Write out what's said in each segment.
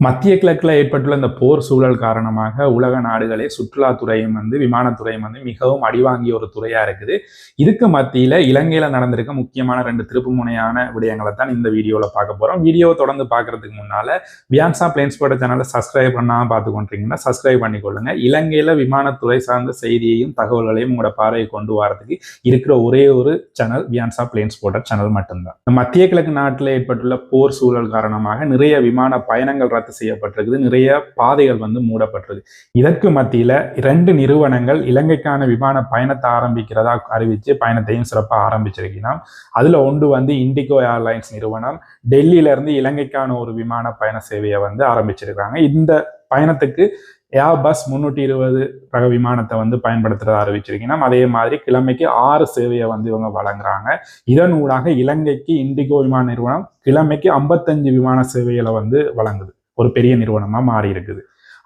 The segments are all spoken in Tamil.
மத்திய கிழக்கில் ஏற்பட்டுள்ள இந்த போர் சூழல் காரணமாக உலக நாடுகளே சுற்றுலாத்துறையும் விமானத்துறையும் மிகவும் அடிவாங்கிய ஒரு துறையா இருக்குது. இதுக்கு மத்தியில இலங்கையில நடந்திருக்க முக்கியமான 2 திருப்புமுனையான விடயங்களை தான் இந்த வீடியோவில் பார்க்க போறோம். வீடியோவை தொடர்ந்து பார்க்கறதுக்கு முன்னால வியான்சா பிளேன்ஸ்போர்ட் சேனலை சப்ஸ்கிரைப் பண்ணாம பார்த்து கொண்டிருக்கீங்கன்னா சப்ஸ்கிரைப் பண்ணிக்கொள்ளுங்க. இலங்கையில விமானத்துறை சார்ந்த செய்தியையும் தகவல்களையும் உங்களோட பார்வையை கொண்டு வரதுக்கு இருக்கிற ஒரே ஒரு சேனல் வியான்சா பிளேன்ஸ்போர்ட் சேனல் மட்டும்தான். மத்திய கிழக்கு நாட்டில் ஏற்பட்டுள்ள போர் சூழல் காரணமாக நிறைய விமான பயணங்கள் செய்யப்பட்டிருக்குது. நிறைய பாதைகள் மூடப்பட்டிருக்கு. இதற்கு மத்தியில 2 நிறுவனங்கள் இலங்கைக்கான விமான பயணத்தை ஆரம்பிக்கிறதா அறிவிச்சு பயணத்தையும் சிறப்பாக ஆரம்பிச்சிருக்கலாம். அதுல ஒன்று இண்டிகோ ஏர்லைன்ஸ் நிறுவனம் டெல்லியில இருந்து இலங்கைக்கான ஒரு விமான பயண சேவையை ஆரம்பிச்சிருக்காங்க. இந்த பயணத்துக்கு ஏர்பஸ் 320 ரக விமானத்தை பயன்படுத்துறதா அறிவிச்சிருக்கணும். அதே மாதிரி கிழமைக்கு 6 சேவையை இவங்க வழங்குறாங்க. இதன் ஊடாக இலங்கைக்கு இண்டிகோ விமான நிறுவனம் கிழமைக்கு 55 விமான சேவைகளை வழங்குது. ஒரு பெரிய நிறுவனமா மாறி இருக்குது.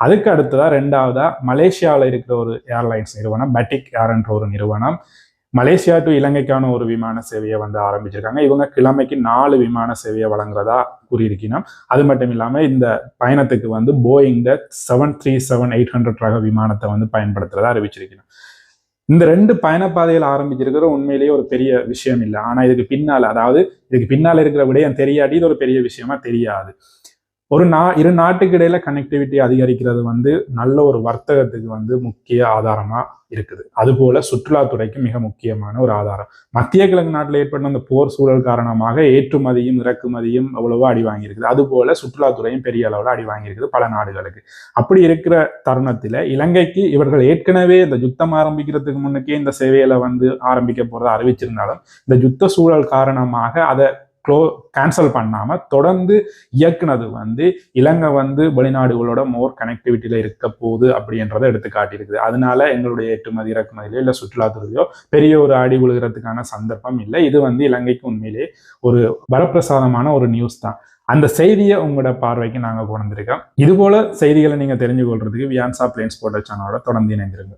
அதுக்கு அடுத்ததா 2வதா மலேசியாவில் இருக்கிற ஒரு ஏர்லைன்ஸ் நிறுவனம் பட்டிக் ஏர் என்ற ஒரு நிறுவனம் மலேசியா டு இலங்கைக்கான ஒரு விமான சேவையை ஆரம்பிச்சிருக்காங்க. இவங்க கிழமைக்கு 4 விமான சேவையை வழங்குறதா கூறியிருக்கணும். அது மட்டும் இல்லாம இந்த பயணத்துக்கு போயிங் 737-800 ரக விமானத்தை பயன்படுத்துறதா அறிவிச்சிருக்கணும். இந்த 2 பயணப்பாதைகள் ஆரம்பிச்சிருக்கிற உண்மையிலேயே ஒரு பெரிய விஷயம் இல்லை. ஆனா இதுக்கு பின்னால இருக்கிற விடயம் தெரியாட்டி இது ஒரு பெரிய விஷயமா தெரியாது. இரு நாட்டுக்கு இடையில கனெக்டிவிட்டி அதிகரிக்கிறது நல்ல ஒரு வர்த்தகத்துக்கு முக்கிய ஆதாரமா இருக்குது. அதுபோல சுற்றுலாத்துறைக்கு மிக முக்கியமான ஒரு ஆதாரம். மத்திய கிழக்கு நாட்டில் ஏற்பட்ட அந்த போர் சூழல் காரணமாக ஏற்றுமதியும் இறக்குமதியும் அவ்வளவோ அடி வாங்கியிருக்குது. அதுபோல சுற்றுலாத்துறையும் பெரிய அளவில் அடி வாங்கியிருக்குது பல நாடுகளுக்கு. அப்படி இருக்கிற தருணத்துல இலங்கைக்கு இவர்கள் ஏற்கனவே இந்த யுத்தம் ஆரம்பிக்கிறதுக்கு முன்னுக்கே இந்த சேவையில ஆரம்பிக்க போறதை அறிவிச்சிருந்தாலும் இந்த யுத்த சூழல் காரணமாக அதை கேன்சல் பண்ணாம தொடர்ந்து இயக்குனது இலங்கை வெளிநாடுகளோட மோர் கனெக்டிவிட்டியில இருக்க போகுது அப்படின்றத எடுத்து காட்டியிருக்குது. அதனால எங்களுடைய ஏற்றுமதி இறக்குமதியிலோ இல்ல சுற்றுலாத்துறையோ பெரிய ஒரு அடி விழுகிறதுக்கான சந்தர்ப்பம் இல்லை. இது இலங்கைக்கு உண்மையிலே ஒரு வரப்பிரசாதமான ஒரு நியூஸ் தான். அந்த செய்தியை உங்களோட பார்வைக்கு நாங்க கொண்டிருக்கோம். இது போல செய்திகளை நீங்க தெரிஞ்சு கொள்றதுக்கு வியான்சா பிளேன்ஸ்போர்ட் சேனலோட தொடர்ந்து இணைந்திருங்க.